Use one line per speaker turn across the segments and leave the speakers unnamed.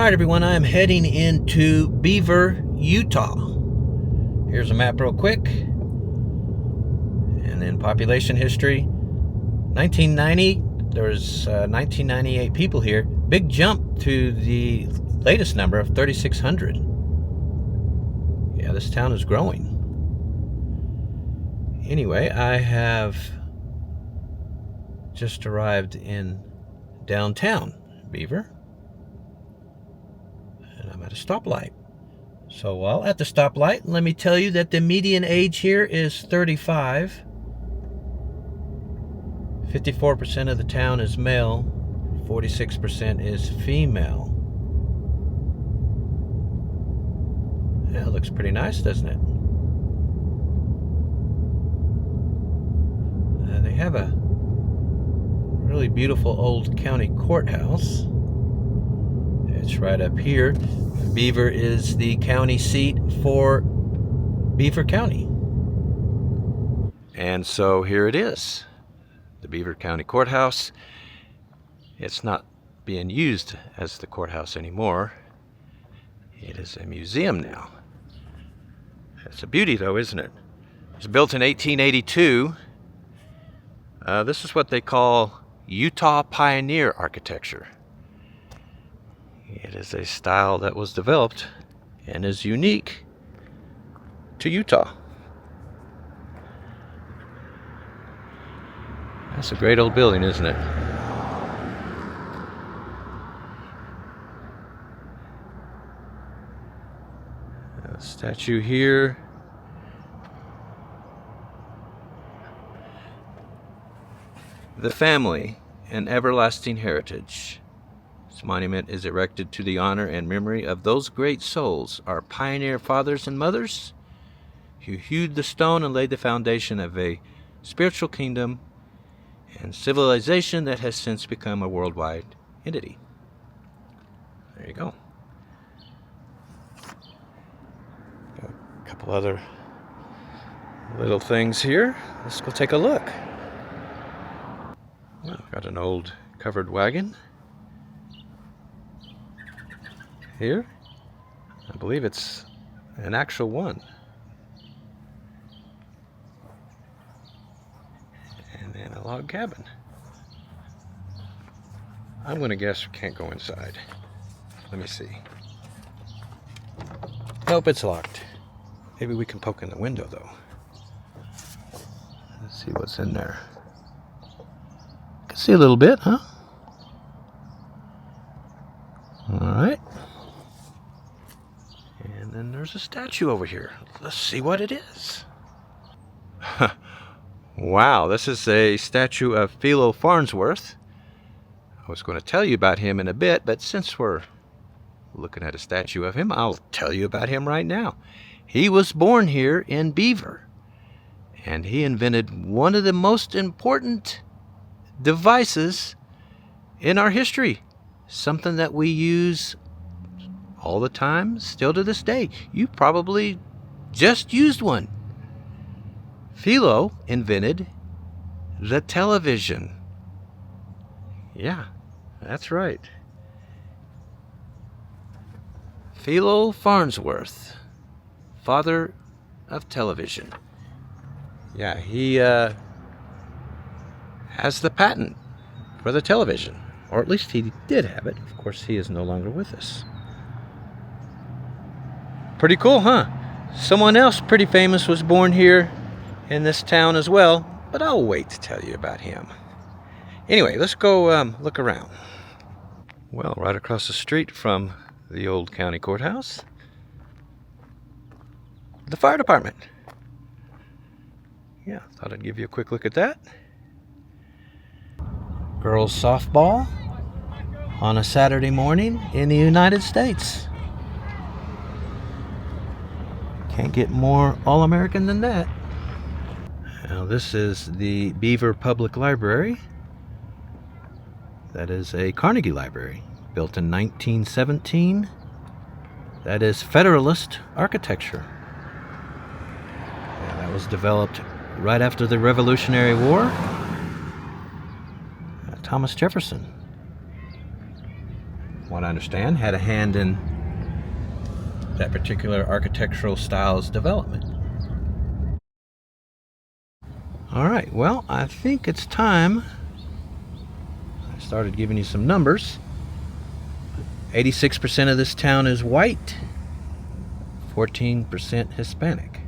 Alright everyone, I am heading into Beaver, Utah. Here's a map real quick. And then population history. 1990, there was 1998 people here. Big jump to the latest number of 3,600. Yeah, this town is growing. Anyway, I have just arrived in downtown Beaver. And I'm at a stoplight. So while at the stoplight, let me tell you that the median age here is 35. 54% of the town is male, 46% is female. Yeah, it looks pretty nice, doesn't it? They have a really beautiful old county courthouse. It's right up here. Beaver is the county seat for Beaver County. And so here it is, the Beaver County Courthouse. It's not being used as the courthouse anymore. It is a museum now. It's a beauty though, isn't it? It was built in 1882. This is what they call Utah pioneer architecture. It is a style that was developed and is unique to Utah. That's a great old building, isn't it? A statue here. The family and everlasting heritage. This monument is erected to the honor and memory of those great souls, our pioneer fathers and mothers, who hewed the stone and laid the foundation of a spiritual kingdom and civilization that has since become a worldwide entity. There you go. Got a couple other little things here. Let's go take a look. Well, got an old covered wagon here. I believe it's an actual one. And then a log cabin. I'm gonna guess we can't go inside. Let me see. Nope, it's locked. Maybe we can poke in the window though. Let's see what's in there. Can see a little bit, huh? Alright. And then there's a statue over here. Let's see what it is. Wow, this is a statue of Philo Farnsworth. I was going to tell you about him in a bit, but since we're looking at a statue of him, I'll tell you about him right now. He was born here in Beaver, and he invented one of the most important devices in our history. Something that we use all the time, still to this day. You probably just used one. Philo invented the television. Yeah, that's right. Philo Farnsworth, father of television. Yeah, he has the patent for the television. Or at least he did have it. Of course, he is no longer with us. Pretty cool, huh? Someone else pretty famous was born here in this town as well, but I'll wait to tell you about him. Anyway, let's go look around. Well, right across the street from the old county courthouse, the fire department. Yeah, thought I'd give you a quick look at that. Girls softball on a Saturday morning in the United States. Can't get more all-American than that. Now this is the Beaver Public Library. That is a Carnegie Library, built in 1917. That is Federalist architecture. Yeah, that was developed right after the Revolutionary War. Thomas Jefferson what I understand, had a hand in that particular architectural style's development. All right, well, I think it's time. I started giving you some numbers. 86% of this town is white, 14% Hispanic.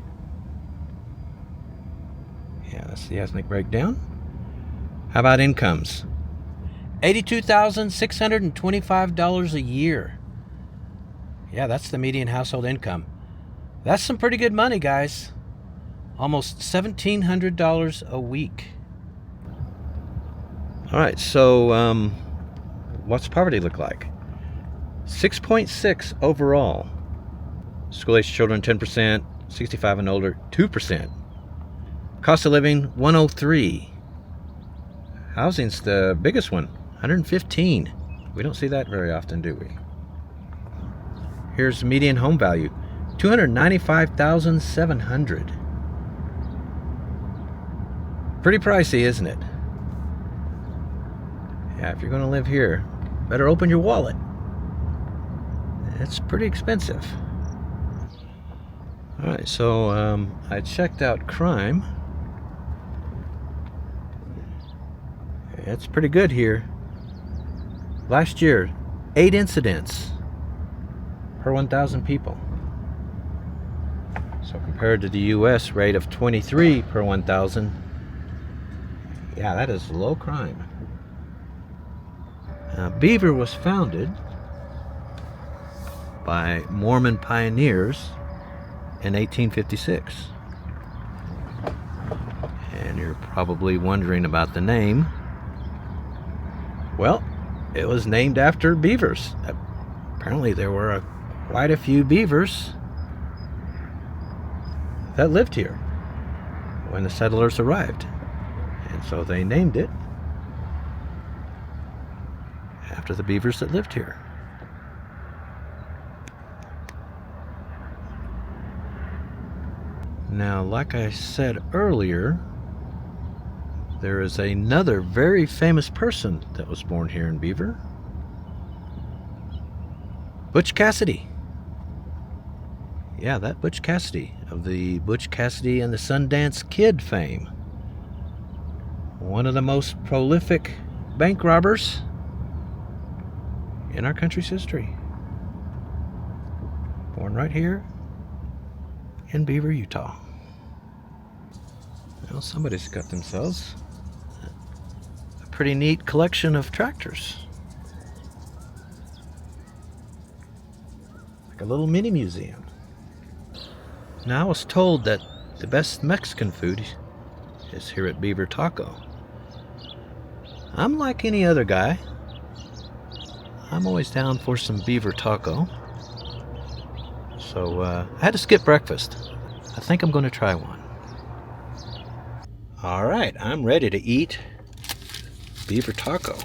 Yeah, that's the ethnic breakdown. How about incomes? $82,625 a year. Yeah, that's the median household income. That's some pretty good money, guys. Almost $1,700 a week. All right, so what's poverty look like? 6.6 overall. School-aged children, 10%. 65 and older, 2%. Cost of living, 103. Housing's the biggest one, 115. We don't see that very often, do we? Here's median home value, $295,700. Pretty pricey, isn't it? Yeah, if you're going to live here, better open your wallet. It's pretty expensive. All right, so I checked out crime. It's pretty good here. Last year, 8 incidents per 1,000 people. So compared to the U.S. rate of 23 per 1,000, yeah, that is low crime. Beaver was founded by Mormon pioneers in 1856. And you're probably wondering about the name. Well, it was named after beavers. Apparently there were quite a few beavers that lived here when the settlers arrived. And so they named it after the beavers that lived here. Now, like I said earlier, there is another very famous person that was born here in Beaver. Butch Cassidy. Yeah, that Butch Cassidy of the Butch Cassidy and the Sundance Kid fame. One of the most prolific bank robbers in our country's history. Born right here in Beaver, Utah. Well, somebody's got themselves a pretty neat collection of tractors. Like a little mini museum. Now, I was told that the best Mexican food is here at Beaver Taco. I'm like any other guy. I'm always down for some Beaver Taco. So I had to skip breakfast. I think I'm going to try one. All right, I'm ready to eat Beaver Taco.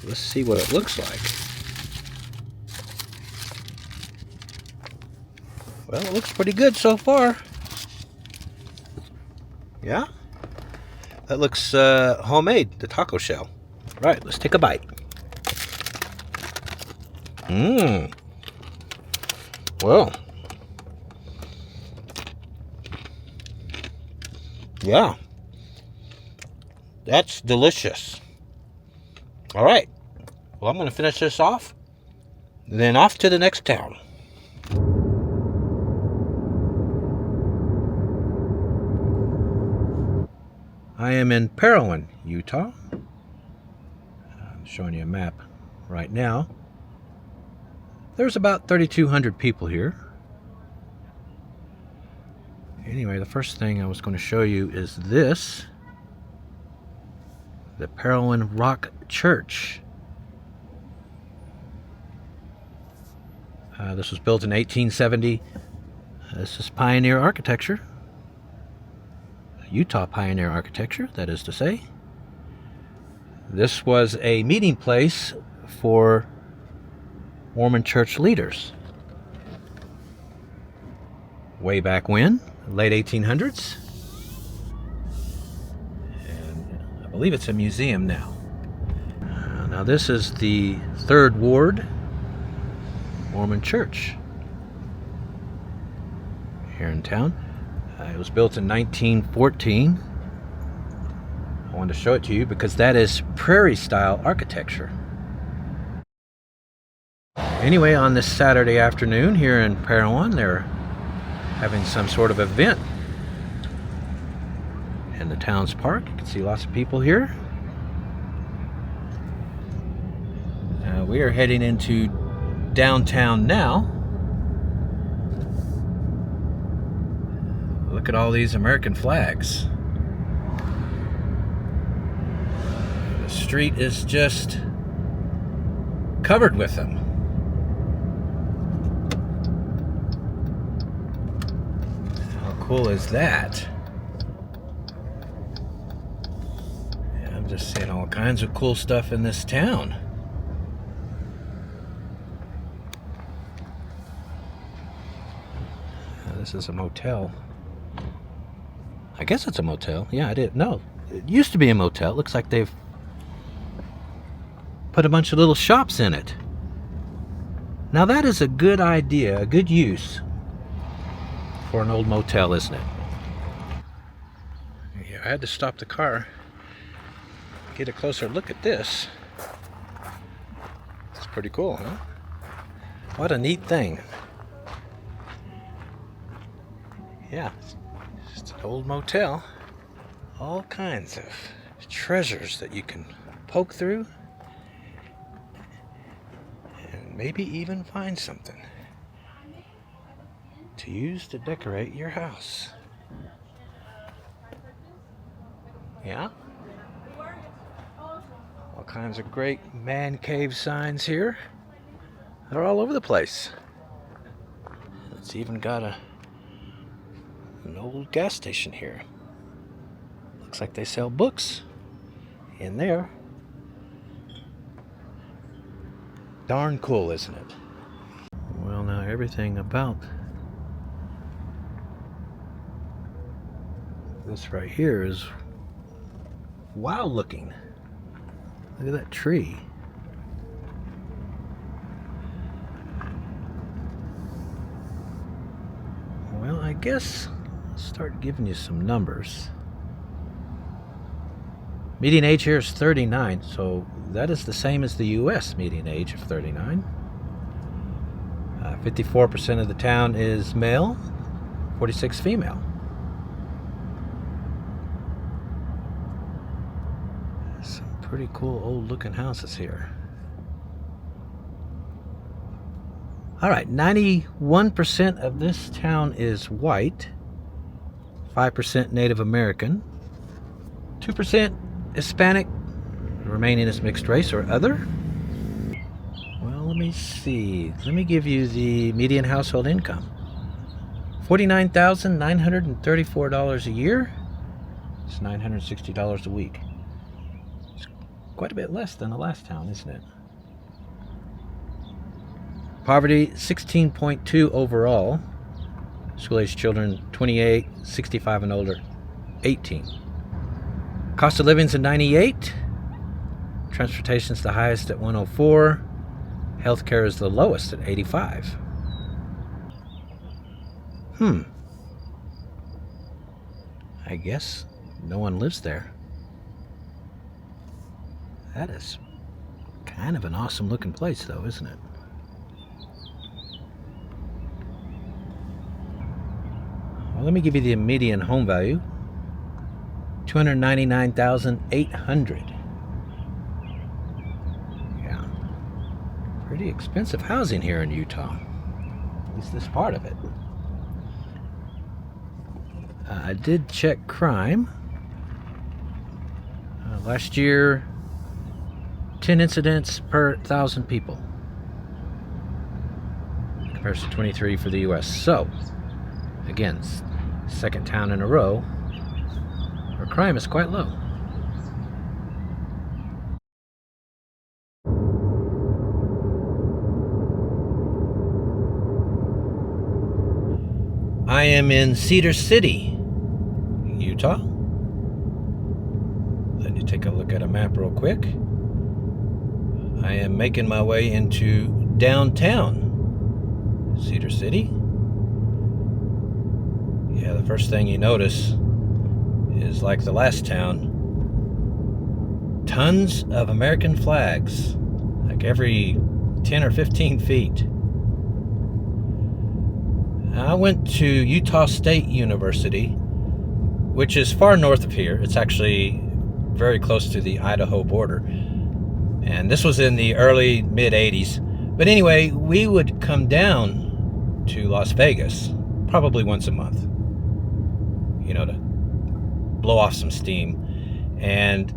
Let's see what it looks like. Well, it looks pretty good so far. Yeah? That looks homemade, the taco shell. Right, let's take a bite. Well. Yeah. That's delicious. All right. Well, I'm going to finish this off, then off to the next town. I am in Parowan, Utah. I'm showing you a map right now. There's about 3,200 people here. Anyway, the first thing I was going to show you is this. The Parowan Rock Church. This was built in 1870. This is pioneer architecture. Utah pioneer architecture, that is to say. This was a meeting place for Mormon church leaders. Way back when, late 1800s. And I believe it's a museum now. Now this is the 3rd Ward Mormon church here in town. It was built in 1914. I wanted to show it to you because that is prairie style architecture. Anyway, on this Saturday afternoon here in Parowan, they're having some sort of event in the town's park. You can see lots of people here. We are heading into downtown now. Look at all these American flags. The street is just covered with them. How cool is that? Yeah, I'm just seeing all kinds of cool stuff in this town. This is a motel. I guess it's a motel. Yeah, I didn't know. It used to be a motel. It looks like they've put a bunch of little shops in it. Now that is a good idea, a good use for an old motel, isn't it? Yeah, I had to stop the car, get a closer look at this. It's pretty cool, huh? What a neat thing. Yeah, it's just an old motel. All kinds of treasures that you can poke through and maybe even find something to use to decorate your house. Yeah? All kinds of great man cave signs here. They're all over the place. It's even got an old gas station here. Looks like they sell books in there. Darn cool, isn't it? Well, now everything about this right here is wild looking. Look at that tree. Well, I guess I'll start giving you some numbers. Median age here is 39, so that is the same as the U.S. median age of 39. 54% of the town is male, 46 female. Some pretty cool old looking houses here. Alright, 91% of this town is white, 5% Native American, 2% Hispanic, the remaining is mixed race or other. Well, let me see. Let me give you the median household income. $49,934 a year. It's $960 a week. It's quite a bit less than the last town, isn't it? Poverty, 16.2 overall. School-aged children, 28, 65 and older, 18. Cost of living's at 98. Transportation's the highest at 104. Healthcare is the lowest at 85. I guess no one lives there. That is kind of an awesome looking place though, isn't it? Well, let me give you the median home value. $299,800. Yeah. Pretty expensive housing here in Utah. At least this part of it. I did check crime. Last year, 10 incidents per 1,000 people. Compared to 23 for the U.S. So, again, second town in a row where crime is quite low. I am in Cedar City, Utah. Let me take a look at a map real quick. I am making my way into downtown Cedar City. Yeah, the first thing you notice is, like the last town, tons of American flags, like every 10 or 15 feet. I went to Utah State University, which is far north of here. It's actually very close to the Idaho border. And this was in the early, mid-'80s. But anyway, we would come down to Las Vegas probably once a month, to blow off some steam. And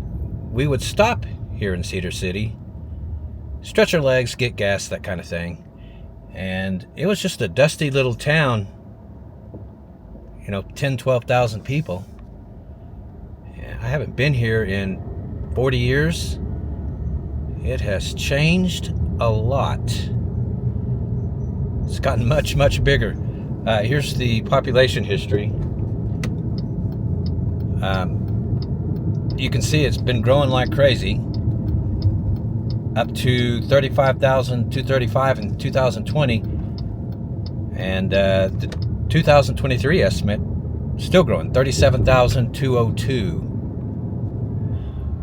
we would stop here in Cedar City, stretch our legs, get gas, that kind of thing. And it was just a dusty little town, 10, 12,000 people. I haven't been here in 40 years. It has changed a lot. It's gotten much, much bigger. Here's the population history. You can see it's been growing like crazy, up to 35,235 in 2020, and the 2023 estimate still growing, 37,202.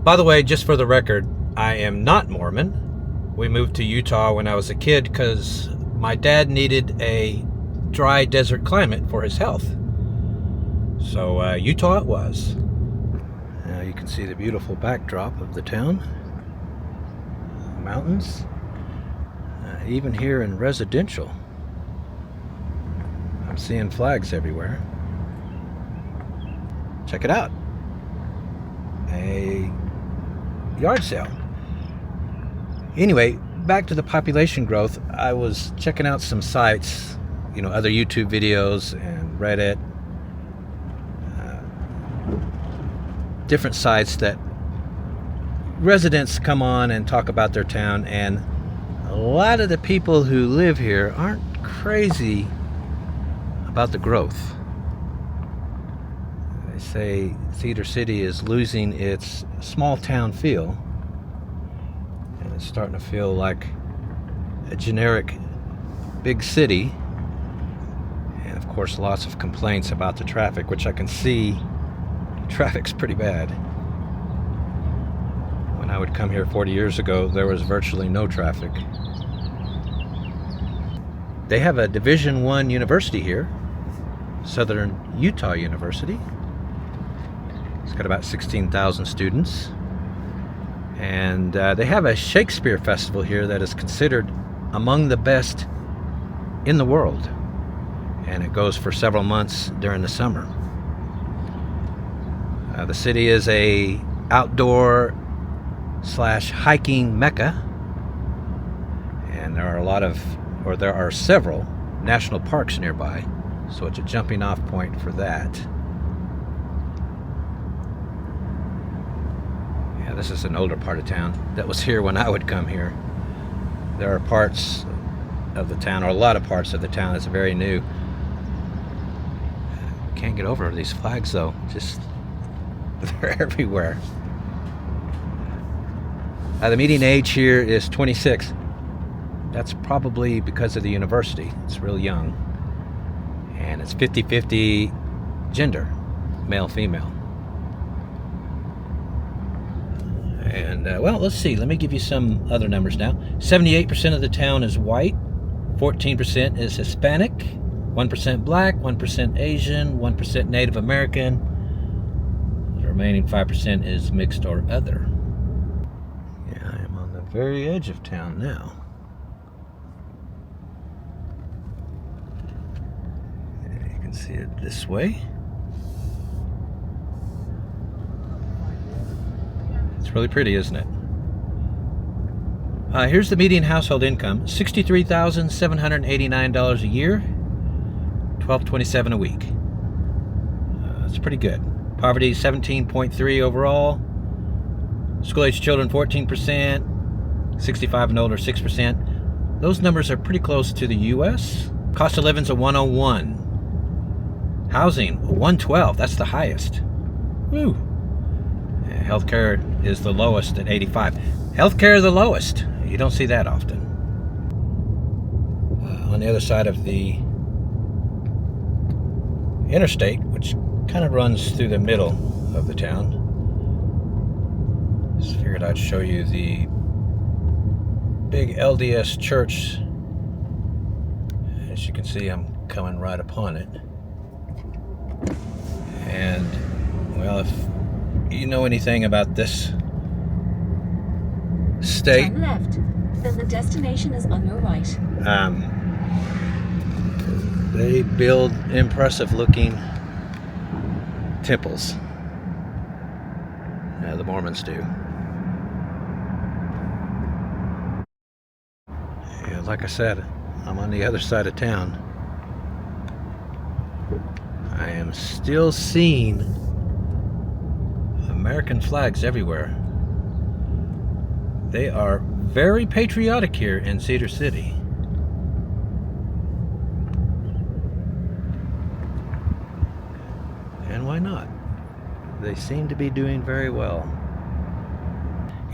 By the way, just for the record, I am not Mormon. We moved to Utah when I was a kid because my dad needed a dry desert climate for his health. So Utah it was. Now you can see the beautiful backdrop of the town. Mountains. Even here in residential, I'm seeing flags everywhere. Check it out. A yard sale. Anyway, back to the population growth. I was checking out some sites, other YouTube videos and Reddit, different sites that residents come on and talk about their town, and a lot of the people who live here aren't crazy about the growth. They say Cedar City is losing its small town feel, and it's starting to feel like a generic big city. And of course, lots of complaints about the traffic, which I can see traffic's pretty bad. When I would come here 40 years ago, there was virtually no traffic. They have a Division I university here, Southern Utah University. It's got about 16,000 students. And they have a Shakespeare festival here that is considered among the best in the world. And it goes for several months during the summer. The city is a outdoor / hiking mecca. And there are several national parks nearby. So it's a jumping off point for that. Yeah, this is an older part of town that was here when I would come here. There are parts of the town, or a lot of parts of the town, that's very new. Can't get over these flags though. Just, they're everywhere. The median age here is 26. That's probably because of the university. It's real young. And it's 50-50 gender, male-female. And, well, let's see. Let me give you some other numbers now. 78% of the town is white. 14% is Hispanic. 1% black. 1% Asian. 1% Native American. The remaining 5% is mixed or other. Yeah, I am on the very edge of town now. You can see it this way. It's really pretty, isn't it? Here's the median household income: $63,789 a year, $1,227 a week. That's pretty good. Poverty 17.3 overall. School-age children 14%, 65 and older 6%. Those numbers are pretty close to the U.S. Cost of living's a 101. Housing, a 112. That's the highest. Woo. Healthcare is the lowest at 85. Healthcare the lowest. You don't see that often. on the other side of the interstate, which kind of runs through the middle of the town. Just figured I'd show you the big LDS church. As you can see, I'm coming right upon it. And, well, if you know anything about this state,
turn left, then the destination is on your right.
They build impressive looking temples. Yeah, the Mormons do. Yeah, like I said, I'm on the other side of town. I am still seeing American flags everywhere. They are very patriotic here in Cedar City. And why not? They seem to be doing very well.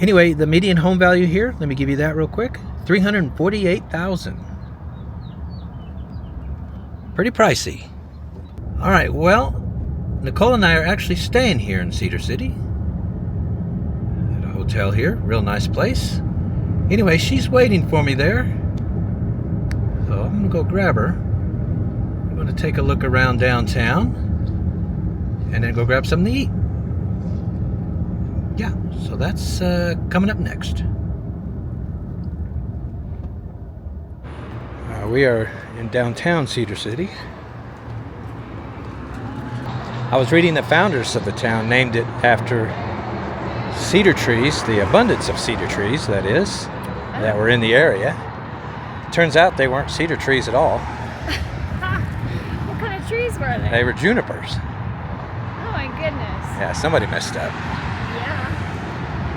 Anyway, the median home value here, let me give you that real quick. $348,000. Pretty pricey. All right, well, Nicole and I are actually staying here in Cedar City at a hotel here. Real nice place. Anyway, she's waiting for me there. So I'm gonna go grab her. I'm gonna take a look around downtown and then go grab something to eat. Yeah, so that's coming up next. We are in downtown Cedar City. I was reading the founders of the town named it after cedar trees, the abundance of cedar trees, that is, that were in the area. Turns out they weren't cedar trees at all.
What kind of trees were they?
They were junipers.
Oh my goodness.
Yeah, somebody messed up.
Yeah.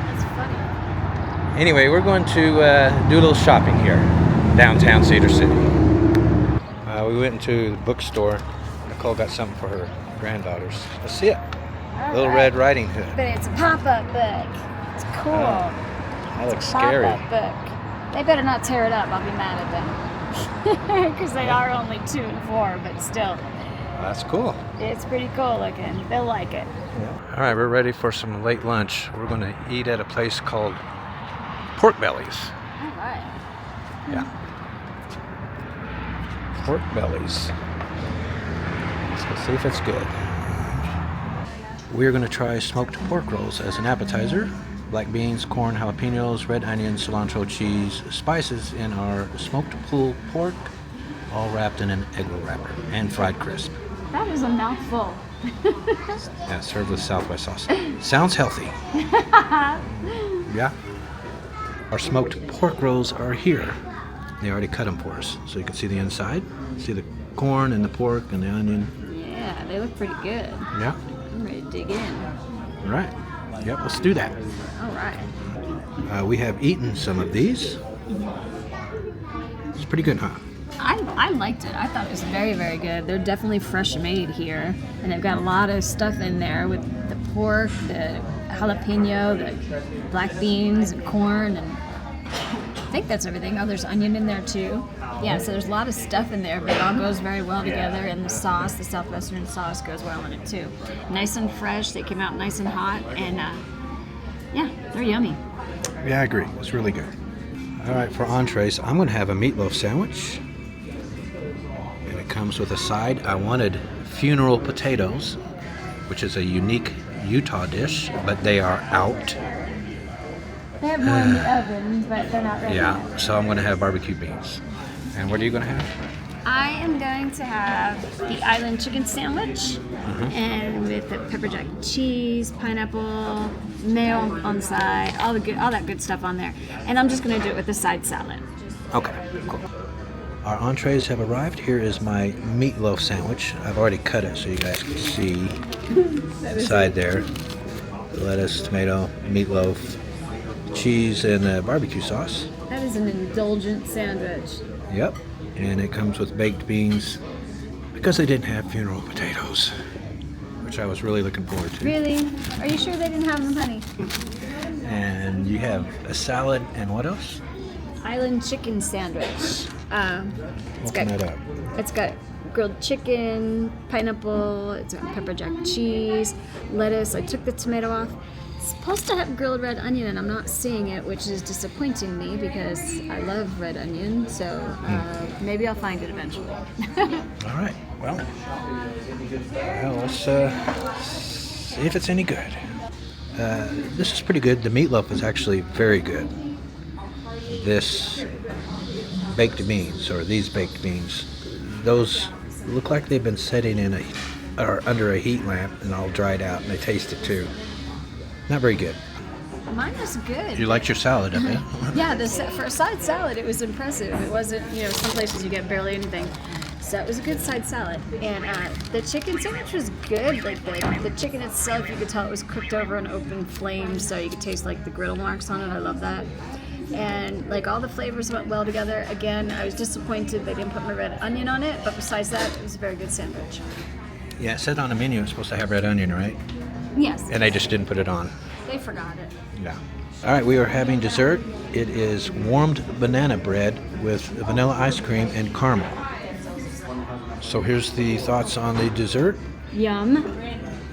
That's funny.
Anyway, we're going to do a little shopping here, downtown Cedar City. We went into the bookstore. Nicole got something for her granddaughters. Let's see it. Little Red Riding Hood.
But it's a pop-up book. It's cool.
That looks
It's a
scary.
pop-up book. They better not tear it up. I'll be mad at them. Because they are only 2 and 4, but still.
That's cool.
It's pretty cool looking. They'll like it.
All right, we're ready for some late lunch. We're going to eat at a place called Pork Bellies.
All right.
Yeah. Pork Bellies. Let's go see if it's good. We're going to try smoked pork rolls as an appetizer. Black beans, corn, jalapenos, red onions, cilantro, cheese, spices in our smoked pulled pork, all wrapped in an egg roll wrapper and fried crisp.
That is a mouthful.
Yeah, served with Southwest sauce. Sounds healthy. Yeah. Our smoked pork rolls are here. They already cut them for us, so you can see the inside. See the corn and the pork and the onion.
Yeah, they look pretty good.
Yeah.
I'm ready to dig in.
All right. Yep, let's do that.
All right.
We have eaten some of these. It's pretty good, huh?
I liked it. I thought it was very, very good. They're definitely fresh made here. And they've got a lot of stuff in there with the pork, the jalapeno, the black beans, and corn, and I think that's everything. Oh, there's onion in there too. Yeah, so there's a lot of stuff in there, but it all goes very well together. And the sauce, the Southwestern sauce, goes well in it too. Nice and fresh. They came out nice and hot. And yeah, they're yummy.
Yeah, I agree. It's really good. All right, for entrees, I'm going to have a meatloaf sandwich. And it comes with a side. I wanted funeral potatoes, which is a unique Utah dish, but they are out.
They have more in the oven, but they're not ready.
Yeah, so I'm going to have barbecue beans. And what are you going to have?
I am going to have the island chicken sandwich, and with the pepper jack cheese, pineapple, mayo on the side, all that good stuff on there. And I'm just going to do it with the side salad.
Okay, cool. Our entrees have arrived. Here is my meatloaf sandwich. I've already cut it so you guys can see the side there. Lettuce, tomato, meatloaf, cheese, and barbecue sauce.
That is an indulgent sandwich.
Yep, and it comes with baked beans because they didn't have funeral potatoes, which I was really looking forward to.
Really? Are you sure they didn't have them, honey?
And you have a salad and what else?
island chicken sandwich.
Open it up.
It's got grilled chicken, pineapple, it's got pepper jack cheese, lettuce. I took the tomato off. It's supposed to have grilled red onion, and I'm not seeing it, which is disappointing me because I love red onion. So maybe I'll find it eventually.
All right. Well, let's see if it's any good. This is pretty good. The meatloaf is actually very good. This baked beans, or these baked beans, those look like they've been sitting in or under a heat lamp and all dried out, and they taste it too. Not very good.
Mine was good.
You liked your salad, I bet.
Yeah, for a side salad, it was impressive. It wasn't, some places you get barely anything. So it was a good side salad. And the chicken sandwich was good. Like the chicken itself, you could tell it was cooked over an open flame, so you could taste like the griddle marks on it. I love that. And like all the flavors went well together. Again, I was disappointed they didn't put my red onion on it, but besides that, it was a very good sandwich.
Yeah, it said on the menu it's supposed to have red onion, right?
Yes.
And they just didn't put it on.
They forgot it.
Yeah. All right, we are having dessert. It is warmed banana bread with vanilla ice cream and caramel. So here's the thoughts on the dessert.
Yum.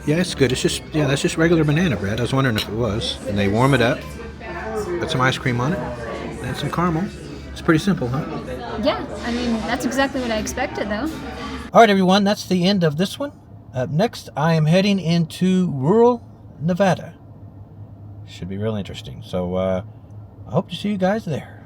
Yeah, it's good. It's just, that's just regular banana bread. I was wondering if it was. And they warm it up, put some ice cream on it, and some caramel. It's pretty simple, huh?
Yeah, I mean, that's exactly what I expected, though.
All right, everyone, that's the end of this one. Up next, I am heading into rural Nevada. Should be real interesting. So I hope to see you guys there.